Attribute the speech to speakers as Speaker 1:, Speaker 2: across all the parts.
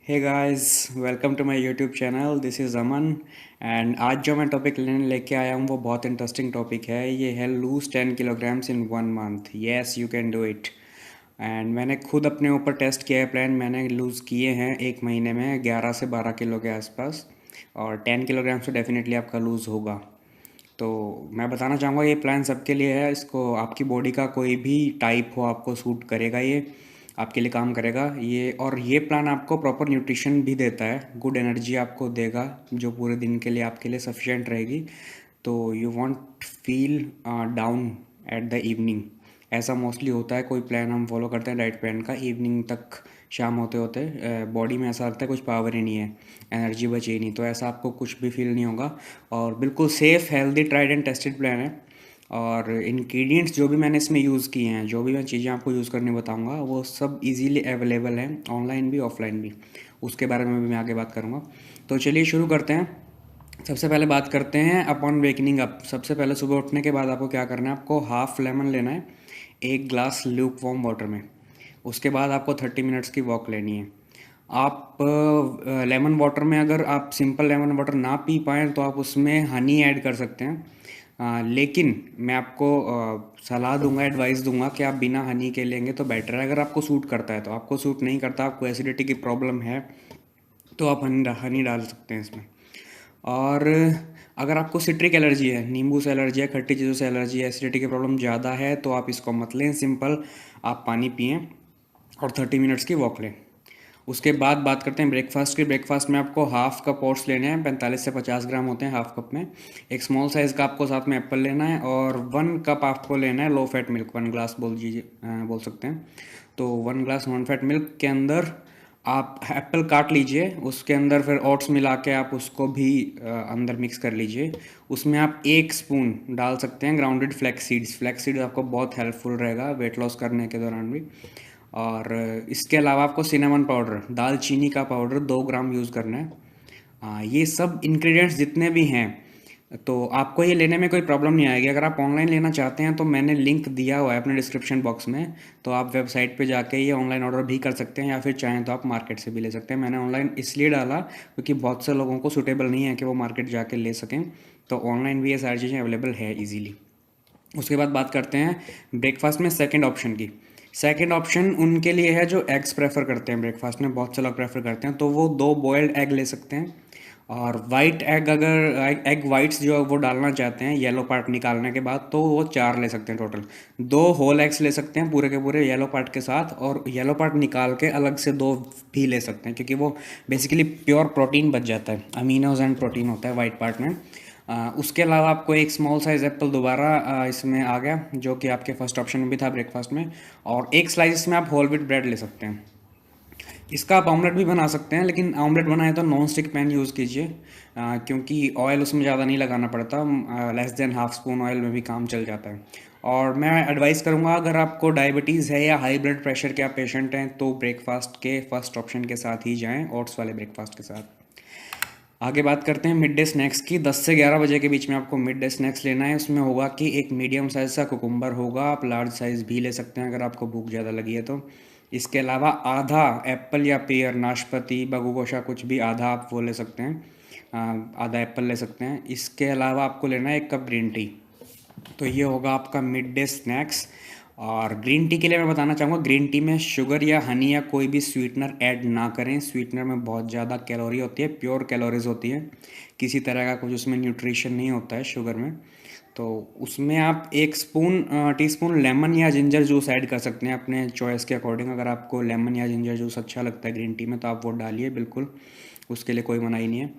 Speaker 1: Hey guys, welcome to my YouTube channel. This is Aman. And आज जो मैं topic लेके आया हूँ वो बहुत इंटरेस्टिंग टॉपिक है। ये है lose 10 kilograms in 1 month. Yes, you can do it. And मैंने खुद अपने ऊपर टेस्ट किया है प्लान। मैंने लूज़ किए हैं 1 महीने में 11 से 12 किलो के आसपास। और 10 kilograms तो डेफिनेटली आपका लूज़ होगा। तो मैं बताना चाहूँगा ये प्लान सबके लिए है। इसको आपकी बॉडी का कोई भी टाइप हो आपको सूट करेगा, ये आपके लिए काम करेगा ये। और ये प्लान आपको प्रॉपर न्यूट्रिशन भी देता है, गुड एनर्जी आपको देगा जो पूरे दिन के लिए आपके लिए सफिशिएंट रहेगी। तो you want feel down at the evening. ऐसा मोस्टली होता है, कोई प्लान हम फॉलो करते हैं डाइट प्लान का, इवनिंग तक शाम होते होते बॉडी में ऐसा लगता है कुछ पावर ही नहीं है, एनर्जी बची ही नहीं। तो ऐसा आपको कुछ भी फील नहीं होगा। और बिल्कुल safe, healthy, tried and tested plan है। और इंग्रेडिएंट्स जो भी मैंने इसमें यूज़ किए हैं, जो भी मैं चीज़ें आपको यूज़ करने बताऊंगा, वो सब इजीली अवेलेबल हैं, ऑनलाइन भी ऑफलाइन भी। उसके बारे में भी मैं आगे बात करूंगा। तो चलिए शुरू करते हैं। सबसे पहले बात करते हैं अपॉन वेकनिंग अप। सबसे पहले सुबह उठने के बाद आपको क्या करना है, आपको हाफ लेमन लेना है 1 ग्लास ल्यूक वार्म वाटर में। उसके बाद आपको 30 मिनट्स की वॉक लेनी है। आप लेमन वाटर में अगर आप सिंपल लेमन वाटर ना पी पाएँ तो आप उसमें हनी ऐड कर सकते हैं। लेकिन मैं आपको सलाह दूंगा, एडवाइस दूंगा कि आप बिना हनी के लेंगे तो बेटर है। अगर आपको सूट करता है तो, आपको सूट नहीं करता, आपको एसिडिटी की प्रॉब्लम है, तो आप हनी हनी डाल सकते हैं इसमें। और अगर आपको सिट्रिक एलर्जी है, नींबू से एलर्जी है, खट्टी चीज़ों से एलर्जी है, एसिडिटी की प्रॉब्लम ज़्यादा है, तो आप इसको मत लें। सिंपल आप पानी पिएं और 30 मिनट्स की वॉक लें। उसके बाद बात करते हैं ब्रेकफास्ट की। ब्रेकफास्ट में आपको हाफ कप ओट्स लेने हैं, 45 से 50 ग्राम होते हैं हाफ कप में। एक स्मॉल साइज़ का आपको साथ में एप्पल लेना है, और 1 कप आपको लेना है लो फैट मिल्क। 1 ग्लास बोल दीजिए, बोल सकते हैं। तो 1 ग्लास नॉन फैट मिल्क के अंदर आप एप्पल काट लीजिए, उसके अंदर फिर ओट्स मिला के आप उसको भी अंदर मिक्स कर लीजिए। उसमें आप 1 स्पून डाल सकते हैं grounded flax seeds. Flax seeds आपको बहुत हेल्पफुल रहेगा वेट लॉस करने के दौरान भी। और इसके अलावा आपको सिनेमन पाउडर, दालचीनी का पाउडर 2 ग्राम यूज़ करना है। ये सब इंग्रेडिएंट्स जितने भी हैं, तो आपको ये लेने में कोई प्रॉब्लम नहीं आएगी। अगर आप ऑनलाइन लेना चाहते हैं तो मैंने लिंक दिया हुआ है अपने डिस्क्रिप्शन बॉक्स में। तो आप वेबसाइट पे जाके ये ऑनलाइन ऑर्डर भी कर सकते हैं, या फिर चाहें तो आप मार्केट से भी ले सकते हैं। मैंने ऑनलाइन इसलिए डाला क्योंकि बहुत से लोगों को सूटेबल नहीं है कि वो मार्केट जाके ले सकें। तो ऑनलाइन भी ये सारी चीज़ें अवेलेबल है ईजीली। उसके बाद बात करते हैं ब्रेकफास्ट में सेकंड ऑप्शन की। सेकंड ऑप्शन उनके लिए है जो एग्स प्रेफर करते हैं ब्रेकफास्ट में, बहुत से लोग प्रेफर करते हैं, तो वो 2 बॉयल्ड एग ले सकते हैं। और वाइट एग, अगर एग वाइट्स जो वो डालना चाहते हैं येलो पार्ट निकालने के बाद, तो वो 4 ले सकते हैं टोटल। 2 होल एग्स ले सकते हैं पूरे के पूरे येलो पार्ट के साथ, और येलो पार्ट निकाल के अलग से 2 भी ले सकते हैं, क्योंकि वो बेसिकली प्योर प्रोटीन बच जाता है, अमीनोज एंड प्रोटीन होता है वाइट पार्ट में। उसके अलावा आपको एक स्मॉल साइज़ एप्पल दोबारा इसमें आ गया, जो कि आपके फर्स्ट ऑप्शन में भी था ब्रेकफास्ट में। और एक स्लाइस इसमें आप होल व्हीट ब्रेड ले सकते हैं। इसका आप ऑमलेट भी बना सकते हैं, लेकिन ऑमलेट बनाए तो नॉन स्टिक पैन यूज़ कीजिए, क्योंकि ऑयल उसमें ज़्यादा नहीं लगाना पड़ता। Less than half spoon oil में भी काम चल जाता है। और मैं एडवाइस करूँगा, अगर आपको डायबिटीज़ है या हाई ब्लड प्रेशर के आप पेशेंट हैं, तो ब्रेकफास्ट के फर्स्ट ऑप्शन के साथ ही जाएं, ओट्स वाले ब्रेकफास्ट के साथ। आगे बात करते हैं मिड डे स्नैक्स की। 10 से 11 बजे के बीच में आपको मिड डे स्नैक्स लेना है। उसमें होगा कि एक मीडियम साइज़ का कुकुम्बर होगा, आप लार्ज साइज़ भी ले सकते हैं अगर आपको भूख ज़्यादा लगी है तो। इसके अलावा आधा एप्पल या पेयर, नाशपाती, बगुगोशा, कुछ भी आधा आप वो ले सकते हैं। आधा एप्पल ले सकते हैं। इसके अलावा आपको लेना है 1 कप ग्रीन टी। तो ये होगा आपका मिड डे स्नैक्स। और ग्रीन टी के लिए मैं बताना चाहूँगा, ग्रीन टी में शुगर या हनी या कोई भी स्वीटनर ऐड ना करें। स्वीटनर में बहुत ज़्यादा कैलोरी होती है, प्योर कैलोरीज होती है, किसी तरह का कुछ उसमें न्यूट्रिशन नहीं होता है शुगर में। तो उसमें आप 1 टी स्पून लेमन या जिंजर जूस ऐड कर सकते हैं अपने चॉइस के अकॉर्डिंग। अगर आपको लेमन या जिंजर जूस अच्छा लगता है ग्रीन टी में, तो आप वो डालिए बिल्कुल, उसके लिए कोई मनाही नहीं है।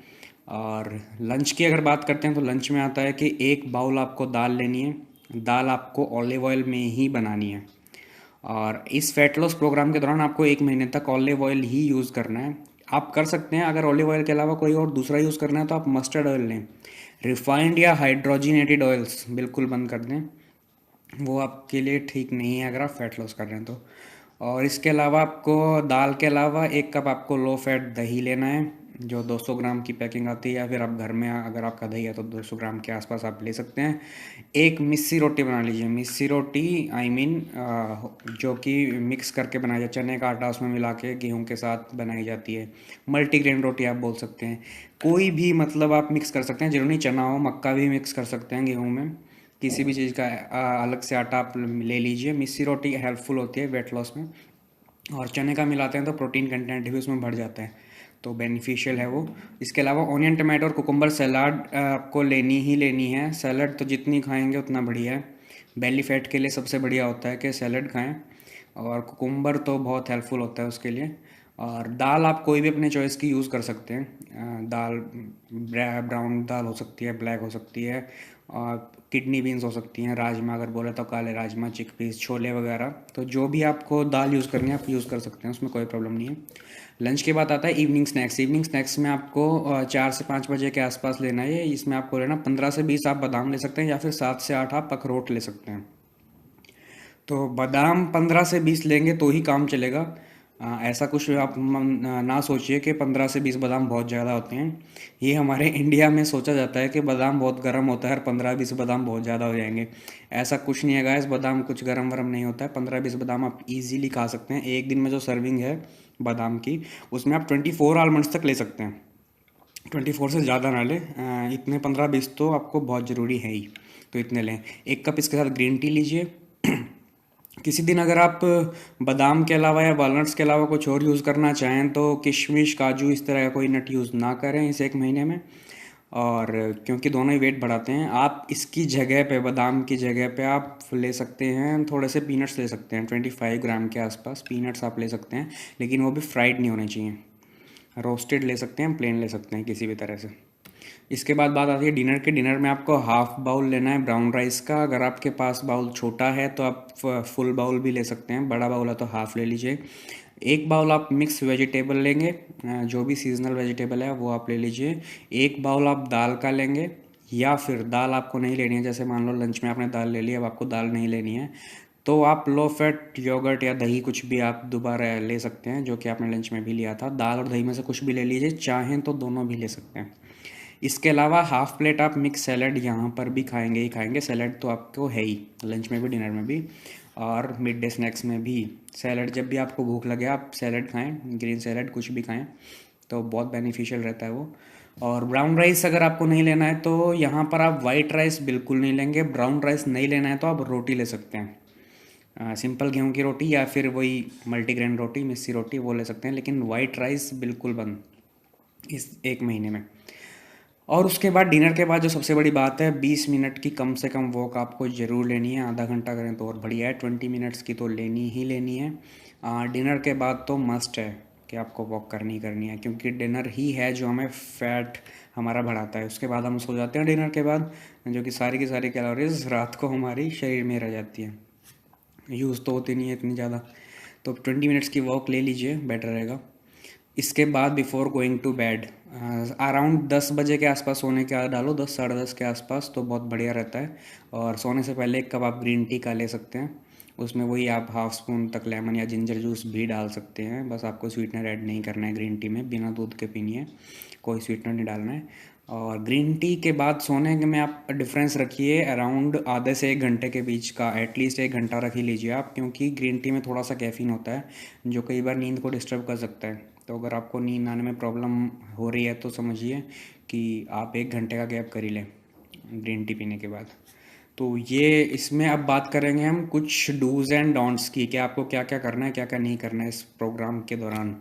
Speaker 1: और लंच की अगर बात करते हैं, तो लंच में आता है कि 1 बाउल आपको दाल लेनी है। दाल आपको ऑलिव ऑयल में ही बनानी है। और इस फैट लॉस प्रोग्राम के दौरान आपको 1 महीने तक ऑलिव ऑयल ही यूज़ करना है। आप कर सकते हैं, अगर ऑलिव ऑयल के अलावा कोई और दूसरा यूज़ करना है तो आप मस्टर्ड ऑयल लें। रिफाइंड या हाइड्रोजिनेटेड ऑयल्स बिल्कुल बंद कर दें, वो आपके लिए ठीक नहीं है अगर आप फैट लॉस कर रहे हैं तो। और इसके अलावा आपको दाल के अलावा 1 कप आपको लो फैट दही लेना है। जो 200 ग्राम की पैकिंग आती है, या फिर आप घर में अगर आपका दही है तो 200 ग्राम के आसपास आप ले सकते हैं। एक मिस्सी रोटी बना लीजिए। मिस्सी रोटी आई मीन जो कि मिक्स करके बनाई जाती है, चने का आटा उसमें मिला के गेहूं के साथ बनाई जाती है। मल्टीग्रेन रोटी आप बोल सकते हैं। कोई भी मतलब आप मिक्स कर सकते हैं, जरूरी नहीं चना हो, मक्का भी मिक्स कर सकते हैं गेहूं में। किसी भी चीज़ का अलग से आटा आप ले लीजिए। मिस्सी रोटी हेल्पफुल होती है वेट लॉस में। और चने का मिलाते हैं तो प्रोटीन कंटेंट भी उसमें बढ़ जाता है, तो बेनिफिशियल है वो। इसके अलावा ऑनियन टमाटो और कुकुम्बर सलाद आपको लेनी ही लेनी है। सैलड तो जितनी खाएंगे उतना बढ़िया है। बेली फैट के लिए सबसे बढ़िया होता है कि सैलड खाएं। और कुकुम्बर तो बहुत हेल्पफुल होता है उसके लिए। और दाल आप कोई भी अपने चॉइस की यूज़ कर सकते हैं। दाल ब्राउन दाल हो सकती है, ब्लैक हो सकती है, और किडनी बीन्स हो सकती हैं, राजमा अगर बोले तो काले राजमा, चिकपीस, छोले वगैरह। तो जो भी आपको दाल यूज़ करनी है आप यूज़ कर सकते हैं, उसमें कोई प्रॉब्लम नहीं है। लंच के बाद आता है इवनिंग स्नैक्स। इवनिंग स्नैक्स में आपको 4 से 5 बजे के आसपास लेना है। इसमें आपको लेना 15 से 20 आप बादाम ले सकते हैं, या फिर 7 से 8 आप अखरोट ले सकते हैं। तो बादाम 15 से 20 लेंगे तो ही काम चलेगा। ऐसा कुछ आप ना सोचिए कि 15 से 20 बादाम बहुत ज़्यादा होते हैं। ये हमारे इंडिया में सोचा जाता है कि बादाम बहुत गर्म होता है और 15-20 बादाम बहुत ज़्यादा हो जाएंगे। ऐसा कुछ नहीं है गाइस, बादाम कुछ गर्म वरम नहीं होता है। 15-20 बादाम आप इजीली खा सकते हैं। एक दिन में जो सर्विंग है बादाम की, उसमें आप 24 आलमंड्स तक ले सकते हैं। 24 से ज़्यादा ना लें। इतने 15-20 तो आपको बहुत ज़रूरी है ही, तो इतने लें। 1 कप इसके साथ ग्रीन टी लीजिए। किसी दिन अगर आप बादाम के अलावा या वॉलनट्स के अलावा कुछ और यूज़ करना चाहें तो किशमिश, काजू, इस तरह का कोई नट यूज़ ना करें इस एक महीने में। और क्योंकि दोनों ही वेट बढ़ाते हैं। आप इसकी जगह पे, बादाम की जगह पे आप ले सकते हैं, थोड़े से पीनट्स ले सकते हैं। 25 ग्राम के आसपास पीनट्स आप ले सकते हैं, लेकिन वो भी फ्राइड नहीं होने चाहिए। रोस्टेड ले सकते हैं, प्लेन ले सकते हैं, किसी भी तरह से। इसके बाद बात आती है डिनर के। डिनर में आपको हाफ बाउल लेना है ब्राउन राइस का। अगर आपके पास बाउल छोटा है तो आप फुल बाउल भी ले सकते हैं, बड़ा बाउल है तो हाफ ले लीजिए। 1 बाउल आप मिक्स वेजिटेबल लेंगे, जो भी सीजनल वेजिटेबल है वो आप ले लीजिए। 1 बाउल आप दाल का लेंगे, या फिर दाल आपको नहीं लेनी है, जैसे मान लो लंच में आपने दाल ले ली, अब आपको दाल नहीं लेनी है, तो आप लो फैट योगर्ट या दही कुछ भी आप दोबारा ले सकते हैं, जो कि आपने लंच में भी लिया था। दाल और दही में से कुछ भी ले लीजिए, चाहें तो दोनों भी ले सकते हैं। इसके अलावा हाफ प्लेट आप मिक्स सैलड यहाँ पर भी खाएंगे ही खाएंगे। सैलड तो आपको है ही, लंच में भी डिनर में भी और मिड डे स्नैक्स में भी। सैलड जब भी आपको भूख लगे आप सैलड खाएं, ग्रीन सैलड कुछ भी खाएं, तो बहुत बेनिफिशियल रहता है वो। और ब्राउन राइस अगर आपको नहीं लेना है तो यहाँ पर आप वाइट राइस बिल्कुल नहीं लेंगे। ब्राउन राइस नहीं लेना है तो आप रोटी ले सकते हैं। सिंपल गेहूं की रोटी या फिर वही मल्टीग्रेन रोटी, मिस्सी रोटी, वो ले सकते हैं, लेकिन वाइट राइस बिल्कुल बंद इस एक महीने में। और उसके बाद डिनर के बाद जो सबसे बड़ी बात है, 20 मिनट की कम से कम वॉक आपको ज़रूर लेनी है। आधा घंटा करें तो और बढ़िया है, 20 मिनट्स की तो लेनी ही लेनी है। डिनर के बाद तो मस्ट है कि आपको वॉक करनी ही करनी है, क्योंकि डिनर ही है जो हमें फैट हमारा बढ़ाता है। उसके बाद हम सो जाते हैं डिनर के बाद, जो कि सारी की सारी कैलोरीज रात को हमारी शरीर में रह जाती है, यूज़ तो होती नहीं है इतनी ज़्यादा। तो 20 मिनट्स की वॉक ले लीजिए, बेटर रहेगा। इसके बाद before going to bed around 10 बजे के आसपास सोने के डालो, 10 साढ़े 10 के आसपास, तो बहुत बढ़िया रहता है। और सोने से पहले 1 कप आप ग्रीन टी का ले सकते हैं। उसमें वही आप हाफ स्पून तक लेमन या जिंजर जूस भी डाल सकते हैं। बस आपको स्वीटनर ऐड नहीं करना है ग्रीन टी में, बिना दूध के पीनी है, कोई स्वीटनर नहीं डालना है। और ग्रीन टी के बाद सोने में आप डिफरेंस रखिए अराउंड आधे से 1 घंटे के बीच का, एटलीस्ट 1 घंटा रख ही लीजिए आप, क्योंकि ग्रीन टी में थोड़ा सा कैफीन होता है जो कई बार नींद को डिस्टर्ब कर सकता है। तो अगर आपको नींद आने में प्रॉब्लम हो रही है तो समझिए कि आप 1 घंटे का गैप कर ही लें ग्रीन टी पीने के बाद। तो ये इसमें अब बात करेंगे हम कुछ डूज़ एंड डोंट्स की, कि आपको क्या क्या करना है, क्या क्या नहीं करना है इस प्रोग्राम के दौरान।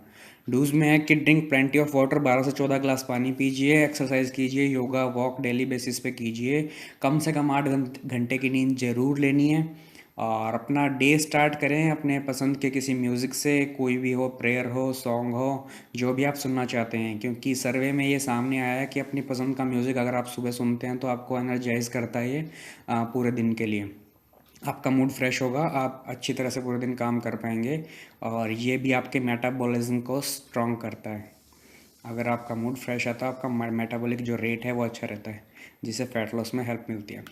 Speaker 1: डूज़ में है कि ड्रिंक प्लेंटी ऑफ वाटर, 12 से 14 ग्लास पानी पीजिए, एक्सरसाइज कीजिए, योगा वॉक डेली बेसिस पे कीजिए, कम से कम 8 घंटे की नींद जरूर लेनी है। और अपना डे स्टार्ट करें अपने पसंद के किसी म्यूज़िक से, कोई भी हो, प्रेयर हो, सॉन्ग हो, जो भी आप सुनना चाहते हैं। क्योंकि सर्वे में ये सामने आया है कि अपनी पसंद का म्यूज़िक अगर आप सुबह सुनते हैं तो आपको एनर्जाइज करता है ये पूरे दिन के लिए। आपका मूड फ्रेश होगा, आप अच्छी तरह से पूरे दिन काम कर पाएंगे। और ये भी आपके मेटाबॉलिज्म को स्ट्रॉन्ग करता है। अगर आपका मूड फ्रेश आता है, आपका मेटाबॉलिक जो रेट है वो अच्छा रहता है, जिससे फैट लॉस में हेल्प मिलती है।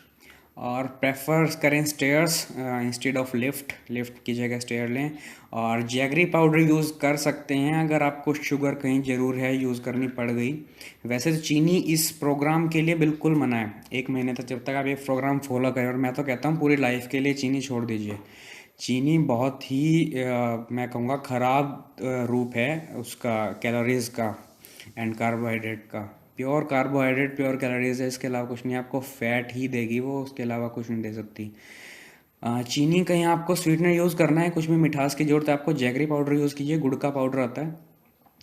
Speaker 1: और प्रेफर करें stairs instead of lift, lift की जगह स्टेयर लें। और जैगरी पाउडर यूज़ कर सकते हैं अगर आपको शुगर कहीं ज़रूर है यूज़ करनी पड़ गई। वैसे तो चीनी इस प्रोग्राम के लिए बिल्कुल मना है, 1 महीने तक जब तक आप ये प्रोग्राम फॉलो करें। और मैं तो कहता हूँ पूरी लाइफ के लिए चीनी छोड़ दीजिए। चीनी बहुत ही मैं कहूँगा ख़राब रूप है उसका, कैलोरीज का एंड कार्बोहाइड्रेट का। प्योर कार्बोहाइड्रेट प्योर कैलोरीज है, इसके अलावा कुछ नहीं, आपको फैट ही देगी वो, उसके अलावा कुछ नहीं दे सकती। चीनी कहीं आपको स्वीटनर यूज़ करना है, कुछ भी मिठास की जरूरत है आपको, जैगरी पाउडर यूज़ कीजिए, गुड़ का पाउडर आता है,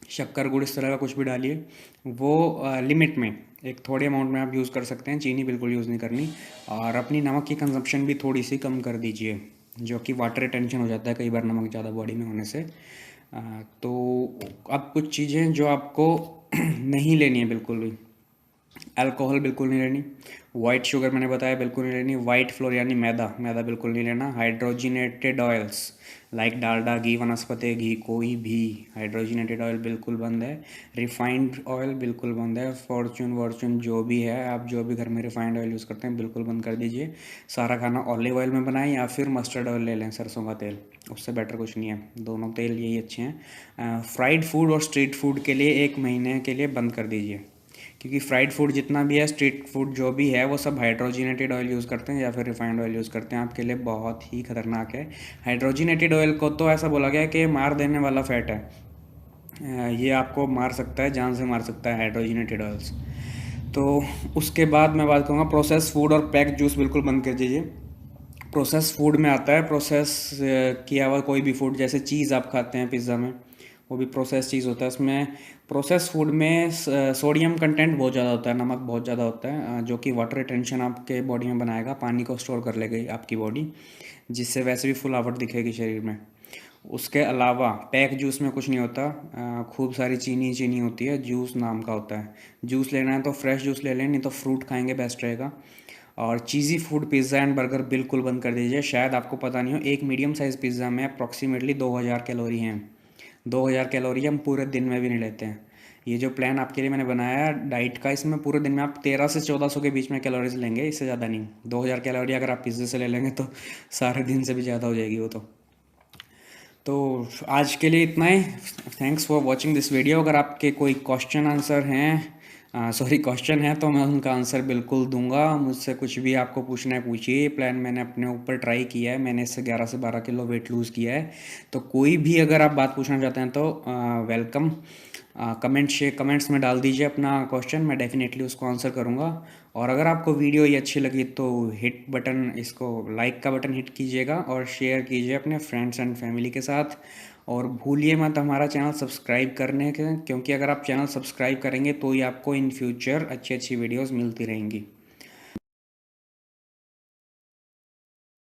Speaker 1: शक्कर गुड़ इस तरह का कुछ भी डालिए। वो लिमिट में, एक थोड़े अमाउंट में आप यूज़ कर सकते हैं, चीनी बिल्कुल यूज़ नहीं करनी। और अपनी नमक की कंजप्शन भी थोड़ी सी कम कर दीजिए, जो कि वाटर रिटेंशन हो जाता है कई बार नमक ज़्यादा बॉडी में होने से। तो अब कुछ चीज़ें जो आपको नहीं लेनी है बिल्कुल भी, अल्कोहल बिल्कुल नहीं लेनी, वाइट शुगर मैंने बताया बिल्कुल नहीं लेनी, वाइट फ्लोर यानी मैदा, मैदा बिल्कुल नहीं लेना, हाइड्रोजिनेटेड ऑयल्स लाइक डालडा, घी, वनस्पति घी, कोई भी हाइड्रोजिनेटेड ऑयल बिल्कुल बंद है, रिफाइंड ऑयल बिल्कुल बंद है, फॉर्चून वॉर्चून जो भी है, आप जो भी घर में रिफाइंड ऑयल यूज़ करते हैं बिल्कुल बंद कर दीजिए। सारा खाना ऑलिव ऑयल में बनाएं या फिर मस्टर्ड ऑयल ले लें, सरसों का तेल, उससे बेटर कुछ नहीं है, दोनों तेल यही अच्छे हैं। फ्राइड फूड और स्ट्रीट फूड के लिए 1 महीने के लिए बंद कर दीजिए, क्योंकि फ्राइड फूड जितना भी है, स्ट्रीट फूड जो भी है, वो सब हाइड्रोजिनेटेड ऑयल यूज़ करते हैं या फिर रिफाइंड ऑयल यूज़ करते हैं, आपके लिए बहुत ही खतरनाक है। हाइड्रोजिनेटेड ऑयल को तो ऐसा बोला गया है कि मार देने वाला फैट है। ये आपको मार सकता है, जान से मार सकता है हाइड्रोजिनेटेड ऑयल्स। तो उसके बाद मैं बात करूँगा प्रोसेस फूड और पैक जूस बिल्कुल बंद कर दीजिए। प्रोसेस फूड में आता है प्रोसेस किया हुआ कोई भी फूड, जैसे चीज़ आप खाते हैं पिज़्ज़ा में, वो भी प्रोसेस चीज़ होता है। उसमें प्रोसेस फूड में सोडियम कंटेंट बहुत ज़्यादा होता है, नमक बहुत ज़्यादा होता है, जो कि वाटर रिटेंशन आपके बॉडी में बनाएगा, पानी को स्टोर कर लेगी आपकी बॉडी, जिससे वैसे भी फुलावट दिखेगी शरीर में। उसके अलावा पैक जूस में कुछ नहीं होता, खूब सारी चीनी चीनी होती है, जूस नाम का होता है। जूस लेना है तो फ्रेश जूस ले लें, नहीं तो फ्रूट खाएंगे बेस्ट रहेगा। और चीज़ी फूड पिज़्ज़ा एंड बर्गर बिल्कुल बंद कर दीजिए। शायद आपको पता नहीं हो, एक मीडियम साइज़ पिज़्ज़ा में अप्रॉक्सीमेटली 2000 कैलोरी हैं। 2000 कैलोरी हम पूरे दिन में भी नहीं लेते हैं। ये जो प्लान आपके लिए मैंने बनाया है डाइट का, इसमें पूरे दिन में आप 13 से 1400 के बीच में कैलोरीज लेंगे, इससे ज़्यादा नहीं। 2000 कैलोरी अगर आप पिज़्ज़े से ले लेंगे तो सारे दिन से भी ज़्यादा हो जाएगी वो तो आज के लिए इतना ही। Thanks for watching this video. अगर आपके कोई क्वेश्चन आंसर हैं, सॉरी क्वेश्चन है, तो मैं उनका आंसर बिल्कुल दूंगा। मुझसे कुछ भी आपको पूछना है पूछिए। ये प्लान मैंने अपने ऊपर ट्राई किया है, मैंने इससे 11 से 12 किलो वेट लूज़ किया है। तो कोई भी अगर आप बात पूछना चाहते हैं तो वेलकम। कमेंट्स में डाल दीजिए अपना क्वेश्चन, मैं डेफिनेटली उसको आंसर करूँगा। और अगर आपको वीडियो ये अच्छी लगी तो हिट बटन, इसको लाइक का बटन हिट कीजिएगा और शेयर कीजिए अपने फ्रेंड्स एंड फैमिली के साथ। और भूलिए मत हमारा चैनल सब्सक्राइब करने के, क्योंकि अगर आप चैनल सब्सक्राइब करेंगे तो ही आपको इन फ्यूचर अच्छी अच्छी वीडियोस मिलती रहेंगी।